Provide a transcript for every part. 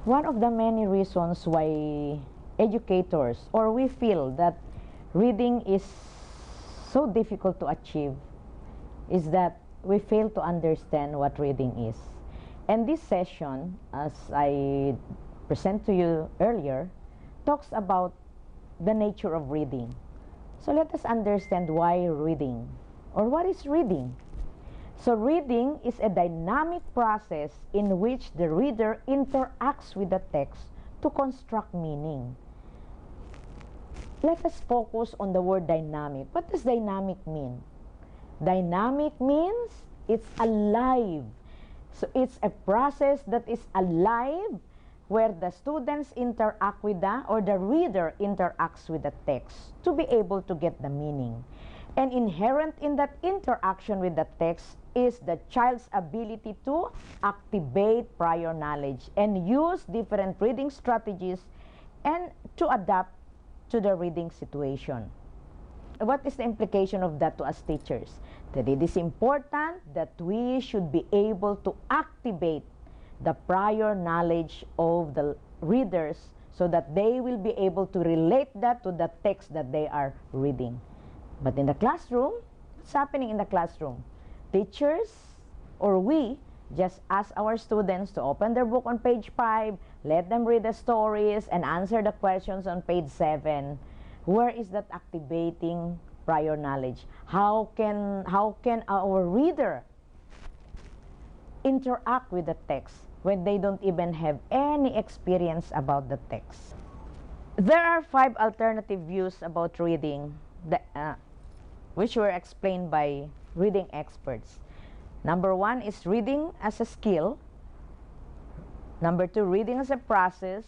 One of the many reasons why educators or we feel that reading is so difficult to achieve is that we fail to understand what reading is. And this session, as I present to you earlier, talks about the nature of reading. So let us understand why reading, or what is reading. So reading is a dynamic process in which the reader interacts with the text to construct meaning. Let us focus on the word dynamic. What does dynamic mean? Dynamic means it's alive. So it's a process that is alive where the students interact with or the reader interacts with the text to be able to get the meaning. And inherent in that interaction with the text is the child's ability to activate prior knowledge and use different reading strategies and to adapt to the reading situation. What is the implication of that to us teachers? That it is important that we should be able to activate the prior knowledge of the readers so that they will be able to relate that to the text that they are reading. But in the classroom, what's happening in the classroom? Teachers or we just ask our students to open their book on page 5, let them read the stories and answer the questions on page 7. Where is that activating prior knowledge? How can our reader interact with the text when they don't even have any experience about the text? There are 5 alternative views about reading that, which were explained by reading experts. Number 1 is reading as a skill. Number 2, reading as a process.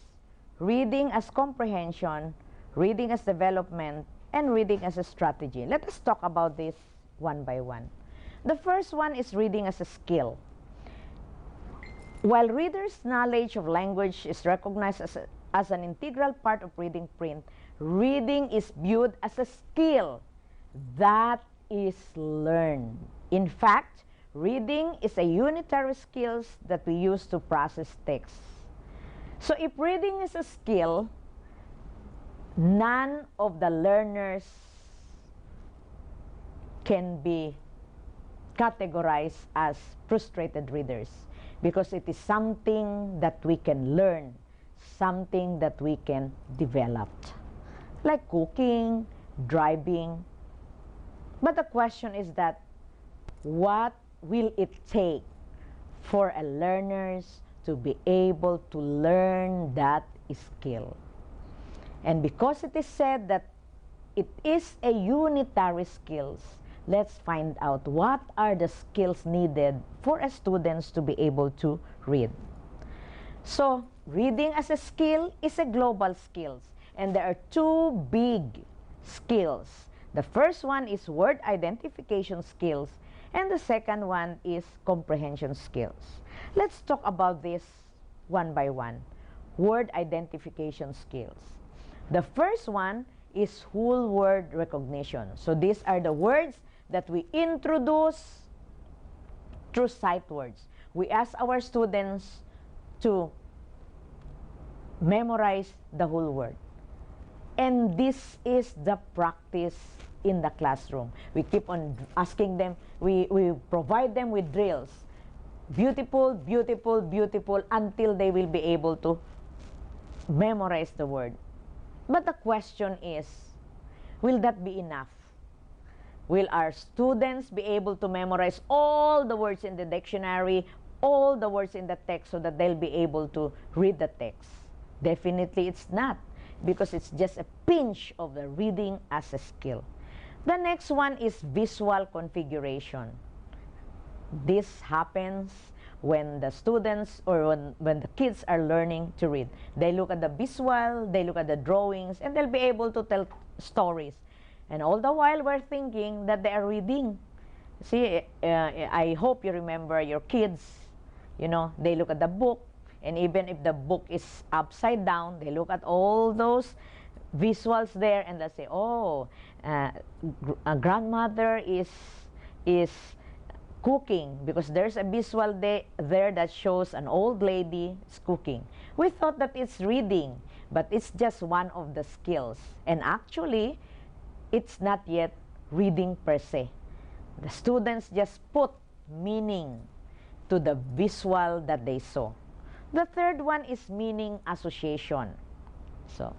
Reading as comprehension. Reading as development. And reading as a strategy. Let us talk about this one by one. The first one is reading as a skill. While readers' knowledge of language is recognized as an integral part of reading print, reading is viewed as a skill that is learned. In fact, reading is a unitary skill that we use to process text. So if reading is a skill, none of the learners can be categorized as frustrated readers because it is something that we can learn, something that we can develop, like cooking, driving. But the question is that what will it take for a learners to be able to learn that skill? And because it is said that it is a unitary skills, let's find out what are the skills needed for a students to be able to read. So, reading as a skill is a global skills, and there are 2 big skills. The first one is word identification skills, and the second one is comprehension skills. Let's talk about this one by one. Word identification skills. The first one is whole word recognition. So these are the words that we introduce through sight words. We ask our students to memorize the whole word. And this is the practice in the classroom. We keep on asking them, we provide them with drills. Beautiful, beautiful, beautiful, until they will be able to memorize the word. But the question is, will that be enough? Will our students be able to memorize all the words in the dictionary, all the words in the text so that they'll be able to read the text? Definitely it's not, because it's just a pinch of the reading as a skill. The next one is visual configuration. This happens when the students or when the kids are learning to read. They look at the visual, they look at the drawings, and they'll be able to tell stories. And all the while we're thinking that they are reading. See, I hope you remember your kids, you know, they look at the book, and even if the book is upside down, they look at all those visuals there and they'll say, oh, a grandmother is cooking, because there's a visual there that shows an old lady is cooking. We thought that it's reading, but it's just one of the skills. And actually, it's not yet reading per se. The students just put meaning to the visual that they saw. The third one is meaning association. So,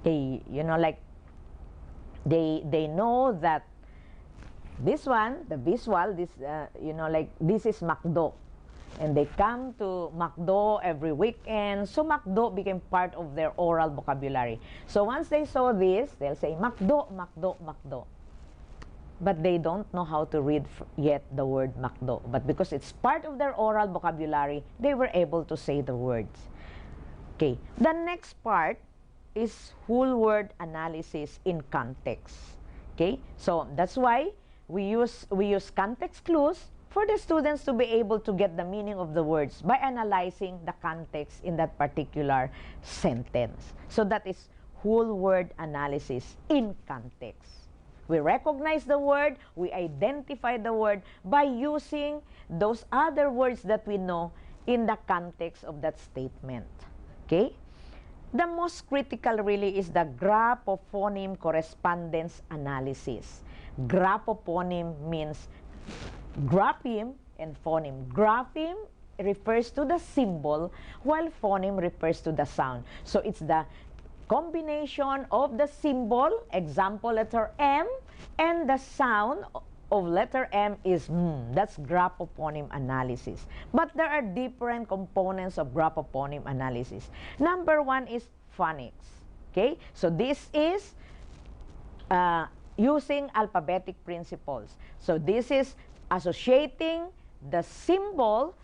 they know that this one, the visual, this, this is McDo. And they come to McDo every weekend. So McDo became part of their oral vocabulary. So once they saw this, they'll say, McDo, McDo, McDo. But they don't know how to read yet the word McDo. But because it's part of their oral vocabulary, they were able to say the words. Okay. The next part is whole word analysis in context. Okay. So that's why we use context clues for the students to be able to get the meaning of the words by analyzing the context in that particular sentence. So that is whole word analysis in context. We recognize the word, we identify the word by using those other words that we know in the context of that statement. Okay? The most critical really is the graphophoneme correspondence analysis. Graphophoneme means grapheme and phoneme. Grapheme refers to the symbol, while phoneme refers to the sound. So it's the combination of the symbol, example letter M, and the sound of letter M is M. That's graphophoneme analysis. But there are different components of graphophoneme analysis. Number one is phonics. Okay? So this is using alphabetic principles. So this is associating the symbol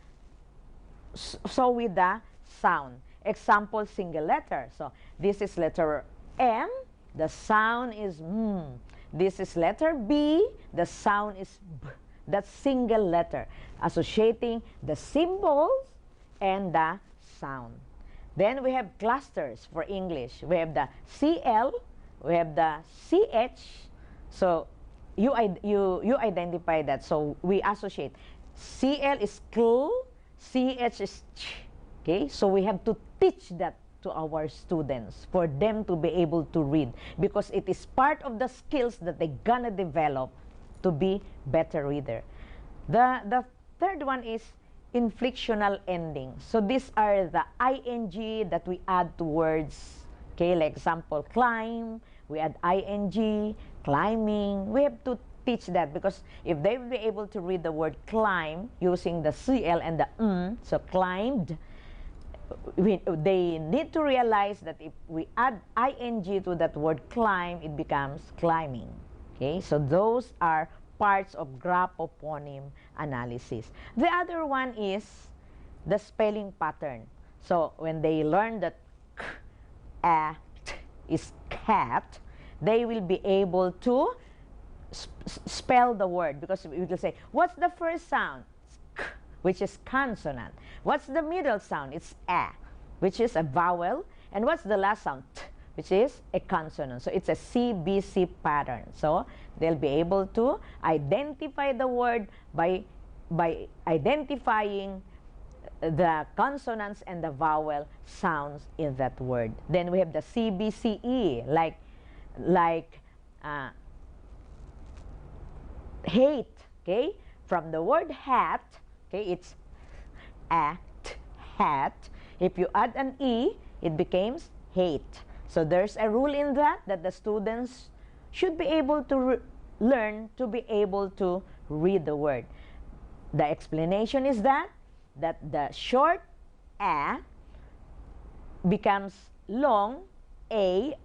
so with the sound. Example, single letter. So this is letter M, the sound is M. This is letter B, the sound is B. That's single letter, associating the symbols and the sound. Then we have clusters for English. We have the CL, we have the CH. So you identify that. So we associate. CL is CL, CH is CH. Okay, so we have to teach that to our students for them to be able to read, because it is part of the skills that they're gonna develop to be better reader. The third one is inflectional endings. So these are the ing that we add to words. Okay, like example, climb, we add ing, climbing. We have to teach that, because if they will be able to read the word climb using the CL and the so climbed, they need to realize that if we add ing to that word climb, it becomes climbing. Okay, so those are parts of graphophoneme analysis. The other one is the spelling pattern. So when they learn that k, a, t is cat, they will be able to spell the word, because we will say, what's the first sound? K, which is consonant. What's the middle sound? It's a, which is a vowel. And what's the last sound? T, which is a consonant. So it's a CBC pattern. So they'll be able to identify the word by identifying the consonants and the vowel sounds in that word. Then we have the CBCE, like hate. Okay, from the word hat. Okay, it's act, hat. If you add an E, it becomes hate. So there's a rule in that the students should be able to learn to be able to read the word. The explanation is that the short A becomes long A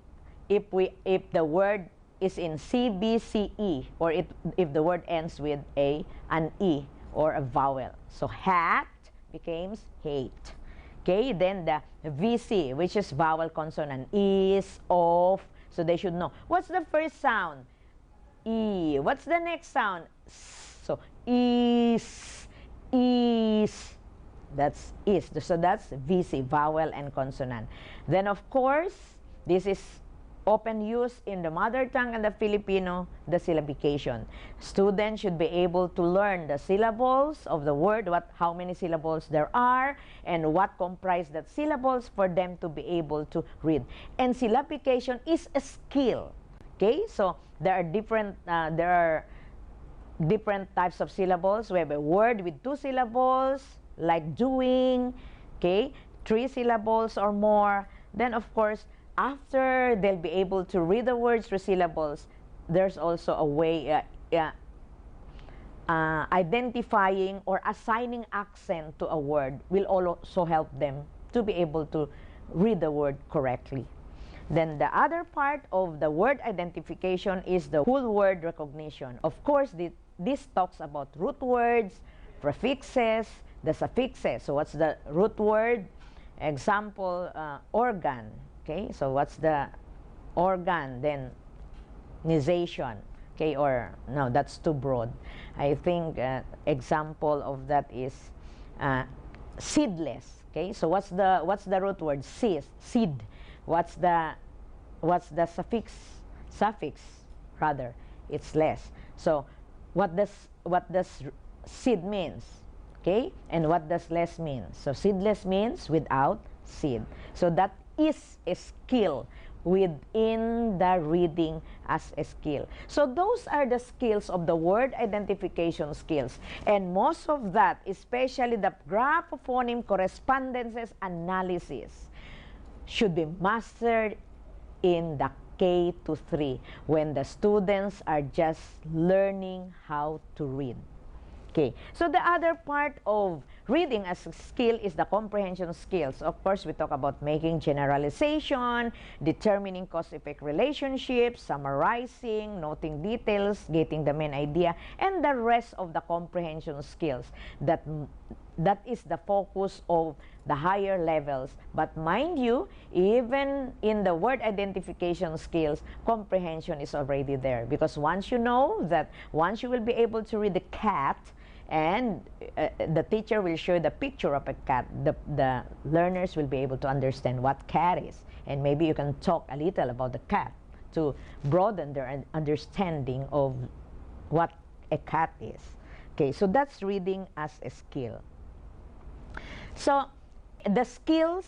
if the word is in CBCE, or if the word ends with an E or a vowel. So hat becomes hate. Okay, then the VC, which is vowel consonant, is, of. So they should know. What's the first sound? E. What's the next sound? S. So is. That's is. So that's VC, vowel and consonant. Then of course, this is often used in the mother tongue and the Filipino, the syllabication. Students should be able to learn the syllables of the word, how many syllables there are, and what comprise that syllables for them to be able to read. And syllabication is a skill. Okay, so there are different types of syllables. We have a word with 2 syllables, like doing, okay, 3 syllables or more. Then, of course, after they'll be able to read the words through syllables, there's also a way identifying or assigning accent to a word will also help them to be able to read the word correctly. Then the other part of the word identification is the whole word recognition. Of course, this talks about root words, prefixes, the suffixes. So what's the root word? Example, organ. Okay, so what's the organ? Then nization. Okay, or no, that's too broad. I think example of that is seedless. Okay, so what's the root word? Seed. What's the suffix rather? It's less. So what does seed means? Okay, and what does less mean? So seedless means without seed. So that is a skill within the reading as a skill. So those are the skills of the word identification skills. And most of that, especially the graphophoneme correspondences analysis, should be mastered in the K to 3 when the students are just learning how to read. Okay, so the other part of reading as a skill is the comprehension skills. Of course, we talk about making generalization, determining cause-effect relationships, summarizing, noting details, getting the main idea, and the rest of the comprehension skills. That is the focus of the higher levels. But mind you, even in the word identification skills, comprehension is already there. Because once you know that, once you will be able to read the cat, and the teacher will show the picture of a cat, the learners will be able to understand what cat is. And maybe you can talk a little about the cat to broaden their understanding of what a cat is. Okay, so that's reading as a skill. So the skills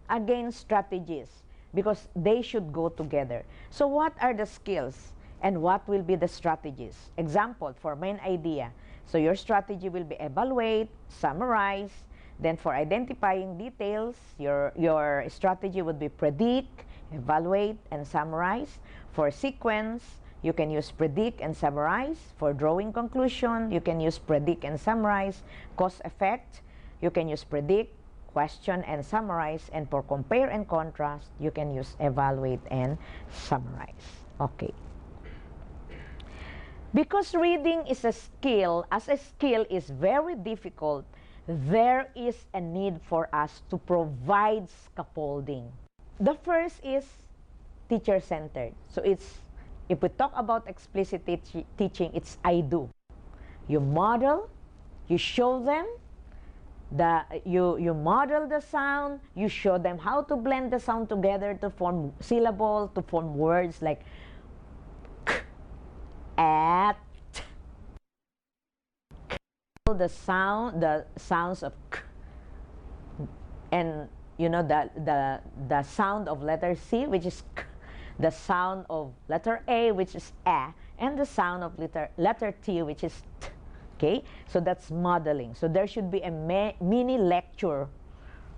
against strategies, because they should go together. So what are the skills and what will be the strategies? Example, for main idea. So your strategy will be evaluate, summarize. Then for identifying details, your strategy would be predict, evaluate, and summarize. For sequence, you can use predict and summarize. For drawing conclusion, you can use predict and summarize. Cause effect, you can use predict, question, and summarize. And for compare and contrast, you can use evaluate and summarize. Okay. Because reading is a skill, as a skill is very difficult, there is a need for us to provide scaffolding. The first is teacher-centered. So if we talk about explicit teaching, it's I do. You model, you show them, you model the sound, you show them how to blend the sound together to form syllable, to form words like at, the sounds of k, and you know the sound of letter C, which is k, the sound of letter A, which is a, and the sound of letter T, which is t. Okay, so that's modeling. So there should be a mini lecture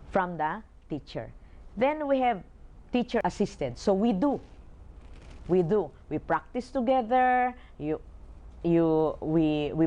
from the teacher. Then we have teacher assisted. So we practice together, we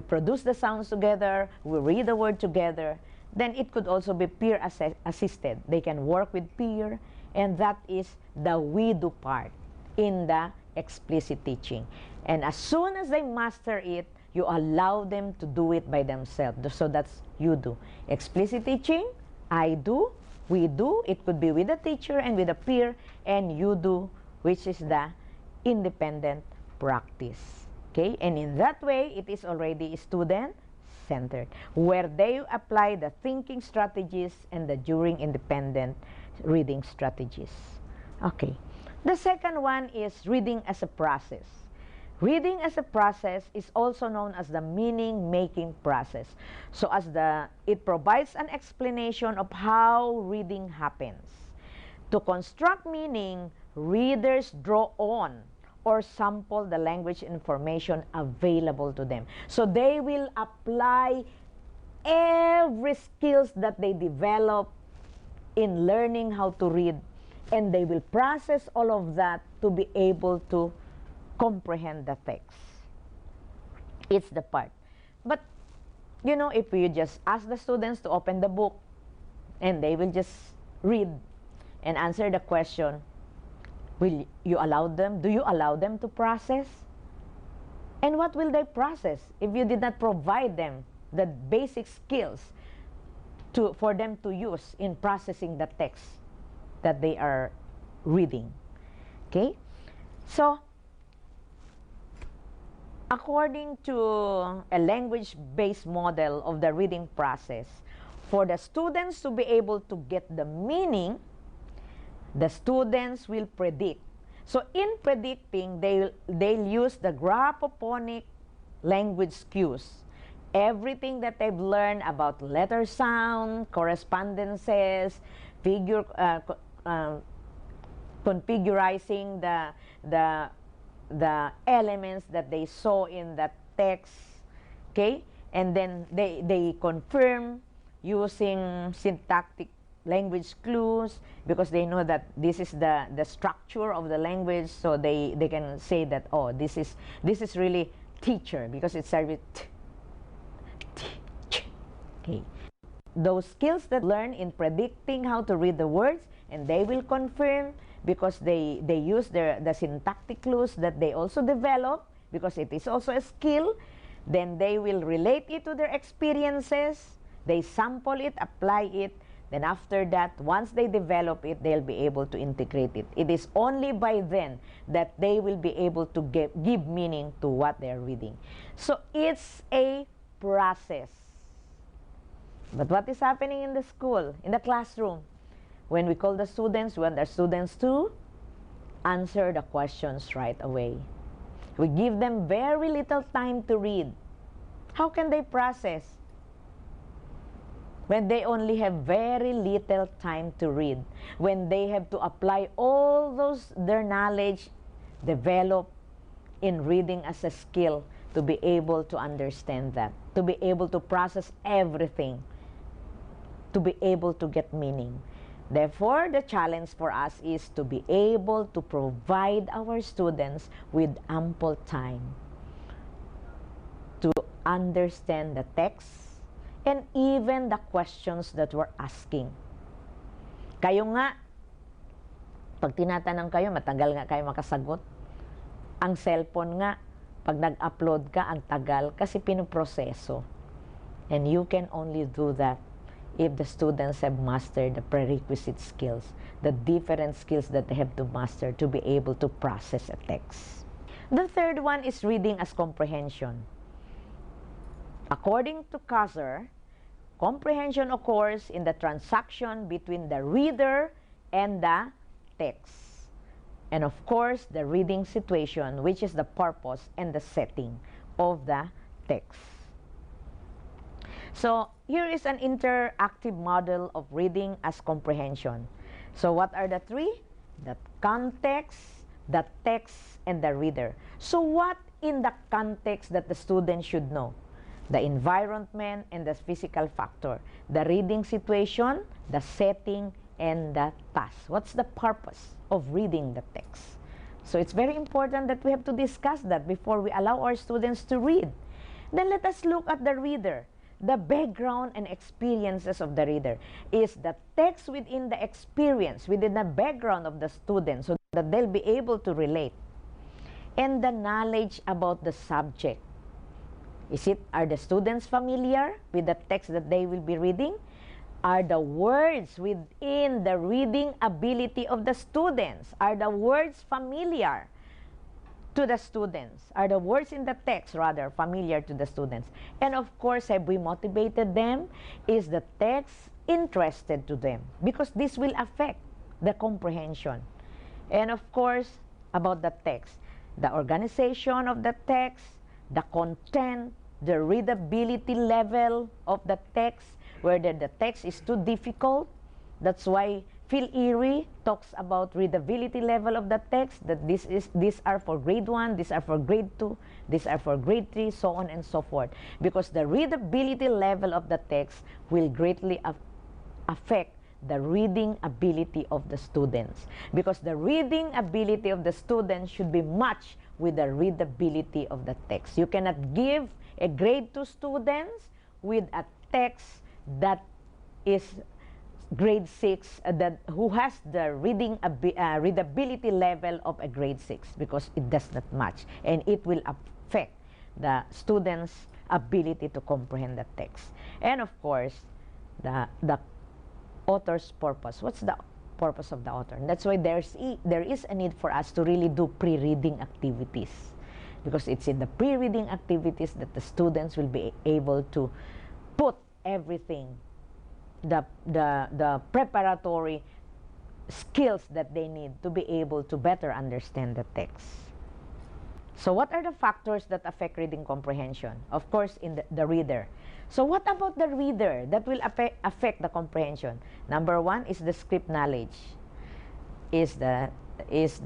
produce the sounds together, we read the word together. Then it could also be peer assisted. They can work with peer, and that is the we do part in the explicit teaching. And as soon as they master it, you allow them to do it by themselves. So that's you do. Explicit teaching, I do, we do. It could be with the teacher and with the peer, and you do, which is the independent practice. Okay, and in that way, it is already student-centered, where they apply the thinking strategies and the during independent reading strategies. Okay, The second one is reading as a process. Reading as a process is also known as the meaning-making process. So it provides an explanation of how reading happens. To construct meaning, readers draw on or sample the language information available to them. So they will apply every skills that they develop in learning how to read, and they will process all of that to be able to comprehend the text. It's the part. But, you know, if you just ask the students to open the book and they will just read and answer the question, will you allow them? Do you allow them to process? And what will they process if you did not provide them the basic skills for them to use in processing the text that they are reading? Okay? So, according to a language-based model of the reading process, for the students to be able to get the meaning, the students will predict. So in predicting, they'll use the graphophonic language cues. Everything that they've learned about letter sound, correspondences, configurizing the elements that they saw in that text, okay? And then they confirm using syntactic language clues, because they know that this is the structure of the language, so they can say that, oh, this is really teacher, because it starts with okay. Those skills that learn in predicting how to read the words, and they will confirm because they use the syntactic clues that they also develop, because it is also a skill. Then they will relate it to their experiences, they sample it, apply it. Then after that, once they develop it, they'll be able to integrate it. It is only by then that they will be able to give meaning to what they're reading. So it's a process. But what is happening in the school, in the classroom? When we call the students, we want the students to answer the questions right away. We give them very little time to read. How can they process when they only have very little time to read? When they have to apply all their knowledge developed in reading as a skill to be able to understand that, to be able to process everything, to be able to get meaning. Therefore, the challenge for us is to be able to provide our students with ample time to understand the text and even the questions that we're asking. Kayo nga, pag tinatanong kayo, matagal nga kayo makasagot. Ang cellphone nga, pag nag-upload ka, ang tagal kasi pinoproseso. And you can only do that if the students have mastered the prerequisite skills, the different skills that they have to master to be able to process a text. The third one is reading as comprehension. According to Kaiser, comprehension occurs in the transaction between the reader and the text. And of course, the reading situation, which is the purpose and the setting of the text. So, here is an interactive model of reading as comprehension. So, what are the three? The context, the text, and the reader. So, what in the context that the student should know? The environment and the physical factor. The reading situation, the setting, and the task. What's the purpose of reading the text? So, it's very important that we have to discuss that before we allow our students to read. Then, let us look at the reader. The background and experiences of the reader is the text within the experience, within the background of the student, so that they'll be able to relate. And the knowledge about the subject. Are the students familiar with the text that they will be reading? Are the words within the reading ability of the students? Are the words familiar to the students? Are the words in the text, rather, familiar to the students? And of course, have we motivated them? Is the text interested to them? Because this will affect the comprehension. And of course, about the text, the organization of the text, the content, the readability level of the text, whether the text is too difficult. That's why Phil Erie talks about readability level of the text, that these are for grade 1, these are for grade 2, these are for grade 3, so on and so forth. Because the readability level of the text will greatly affect the reading ability of the students. Because the reading ability of the students should be matched with the readability of the text. You cannot give a grade 2 students with a text that is grade 6, who has the readability level of a grade 6, because it does not match, and it will affect the students' ability to comprehend the text. And of course, the author's purpose. What's the purpose of the author? And that's why there is a need for us to really do pre-reading activities, because it's in the pre-reading activities that the students will be able to put everything, the preparatory skills that they need to be able to better understand the text. So what are the factors that affect reading comprehension? Of course, in the reader. So what about the reader that will affect the comprehension? Number 1 is the script knowledge. Is the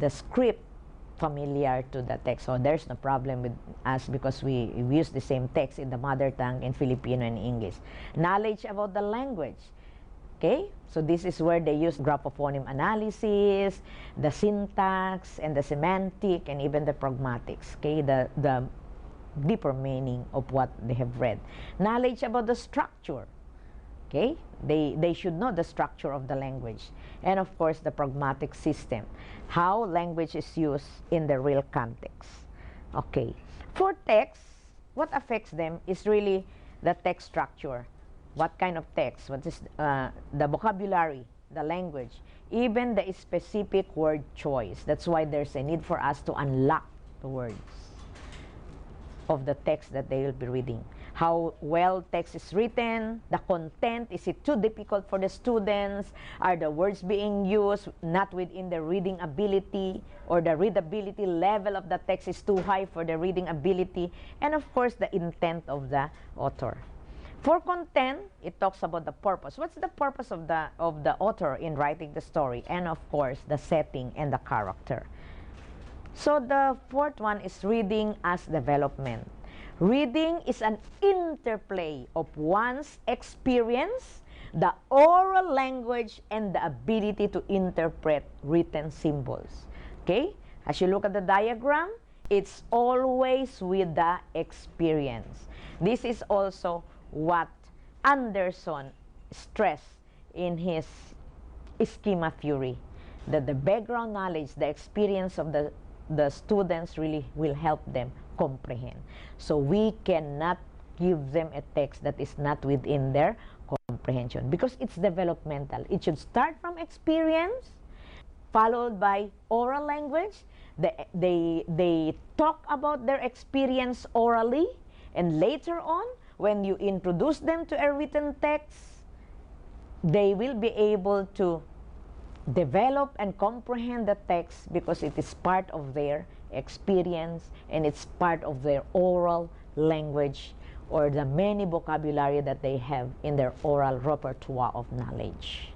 script familiar to the text? So there's no problem with us, because we use the same text in the mother tongue, in Filipino and English. Knowledge about the language. Okay? So this is where they use graphophonic analysis, the syntax, and the semantic, and even the pragmatics. Okay? The deeper meaning of what they have read. Knowledge about the structure. Okay? They should know the structure of the language. And of course, the pragmatic system. How language is used in the real context. Okay. For text, what affects them is really the text structure. What kind of text? What is the vocabulary, the language, even the specific word choice. That's why there's a need for us to unlock the words of the text that they will be reading. How well text is written, the content, is it too difficult for the students? Are the words being used not within the reading ability, or the readability level of the text is too high for the reading ability? And of course, the intent of the author. For content, it talks about the purpose. What's the purpose of the author in writing the story? And of course, the setting and the character. So the fourth one is reading as development. Reading is an interplay of one's experience, the oral language, and the ability to interpret written symbols. Okay? As you look at the diagram, it's always with the experience. This is also what Anderson stressed in his schema theory, that the background knowledge, the experience of the students really will help them comprehend. So we cannot give them a text that is not within their comprehension, because it's developmental. It should start from experience, followed by oral language. They talk about their experience orally, and later on, when you introduce them to a written text, they will be able to develop and comprehend the text, because it is part of their experience and it's part of their oral language, or the many vocabulary that they have in their oral repertoire of knowledge.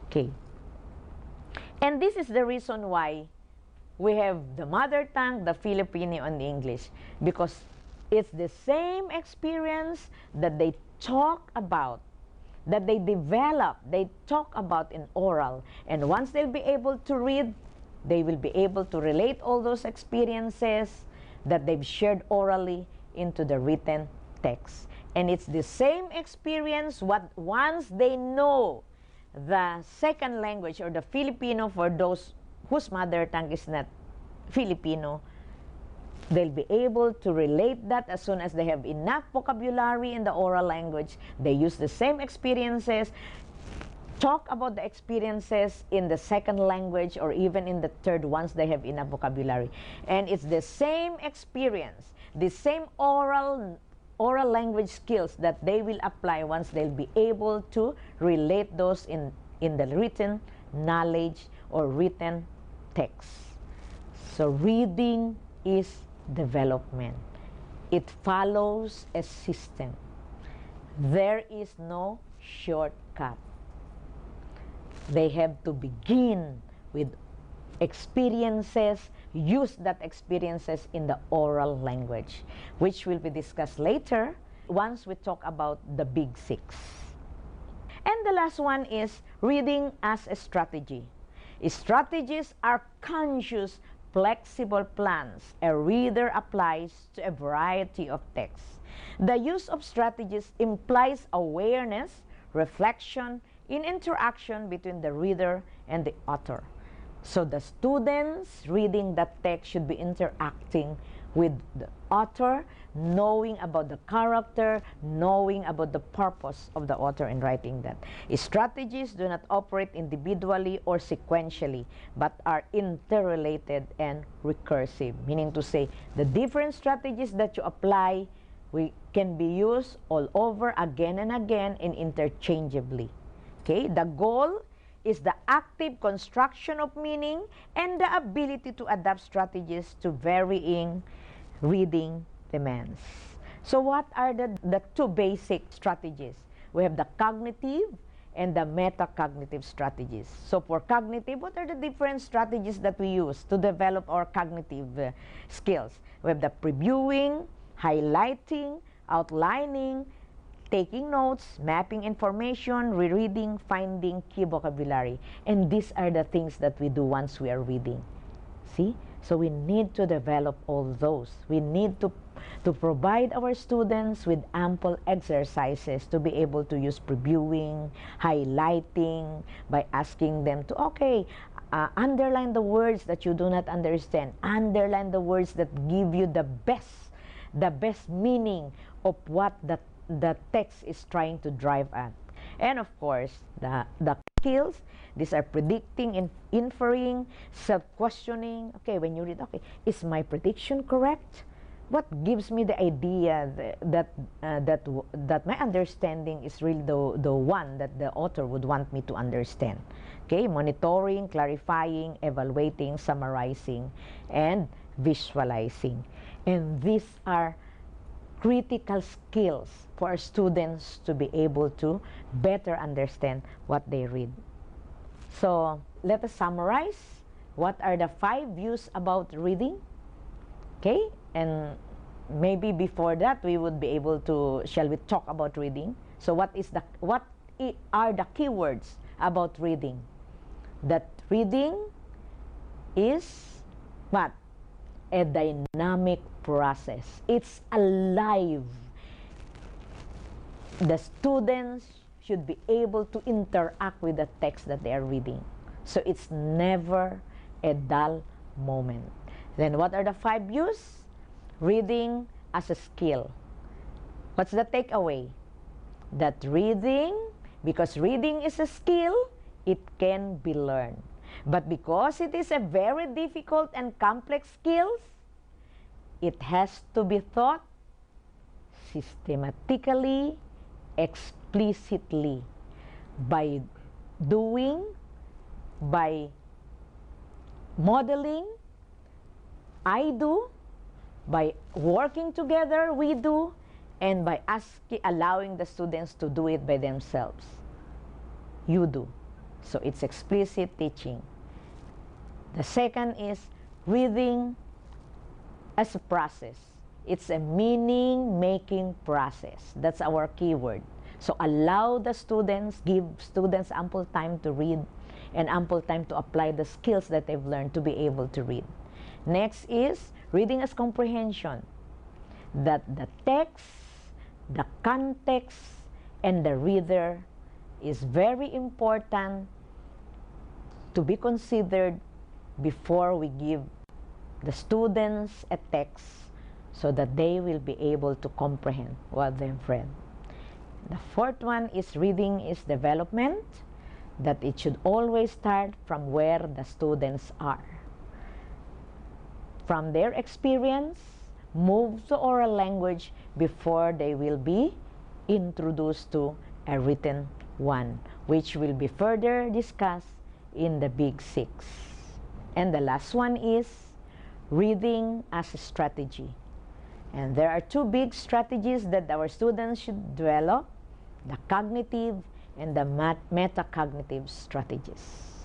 Okay. And this is the reason why we have the mother tongue, the Filipino, and the English, because it's the same experience that they talk about, that they develop, they talk about in oral. And once they'll be able to read, they will be able to relate all those experiences that they've shared orally into the written text. And it's the same experience once they know the second language, or the Filipino, for those whose mother tongue is not Filipino, they'll be able to relate that as soon as they have enough vocabulary in the oral language. They use the same experiences, talk about the experiences in the second language, or even in the third, once they have enough vocabulary. And it's the same experience, the same oral language skills that they will apply once they'll be able to relate those in the written knowledge or written text. So reading is development. It follows a system. There is no shortcut. They have to begin with experiences, use that experiences in the oral language, which will be discussed later once we talk about the big six. And the last one is reading as a strategy. Strategies are conscious, flexible plans a reader applies to a variety of texts. The use of strategies implies awareness, reflection, in interaction between the reader and the author. So the students reading that text should be interacting with the author, knowing about the character, knowing about the purpose of the author in writing that. Strategies do not operate individually or sequentially, but are interrelated and recursive. Meaning to say, the different strategies that you apply can be used all over again and again and interchangeably. Okay? The goal is the active construction of meaning and the ability to adapt strategies to varying reading demands. So what are the two basic strategies? We have the cognitive and the metacognitive strategies. So for cognitive, what are the different strategies that we use to develop our cognitive skills? We have the previewing, highlighting, outlining, taking notes, mapping information, rereading, finding key vocabulary. And these are the things that we do once we are reading. See? So we need to develop all those. We need to provide our students with ample exercises to be able to use previewing, highlighting, by asking them to, underline the words that you do not understand. Underline the words that give you the best meaning of what the text is trying to drive at. And of course, the skills, these are predicting, inferring, self-questioning. Okay, when you read, is my prediction correct? What gives me the idea that my understanding is really the one that the author would want me to understand? Okay, monitoring, clarifying, evaluating, summarizing, and visualizing. And these are critical skills for our students to be able to better understand what they read. So let us summarize. What are the 5 views about reading? Okay, and maybe before that we would be able to, shall we talk about reading? So what are the keywords about reading? That reading is what? A dynamic process. It's alive. The students should be able to interact with the text that they are reading. So it's never a dull moment. Then what are the 5 views? Reading as a skill. What's the takeaway? That reading, because reading is a skill, it can be learned. But because it is a very difficult and complex skill, it has to be taught systematically, explicitly, by doing, by modeling, I do, by working together, we do, and by allowing the students to do it by themselves. You do. So it's explicit teaching. The second is reading as a process. It's a meaning-making process. That's our keyword. So allow the students, give students ample time to read and ample time to apply the skills that they've learned to be able to read. Next is reading as comprehension. That the text, the context, and the reader is very important to be considered before we give the students a text so that they will be able to comprehend what they've read. The fourth one is reading is development, that it should always start from where the students are. From their experience, move to oral language before they will be introduced to a written one, which will be further discussed in the Big Six. And the last one is reading as a strategy. And there are two big strategies that our students should develop: the cognitive and the metacognitive strategies.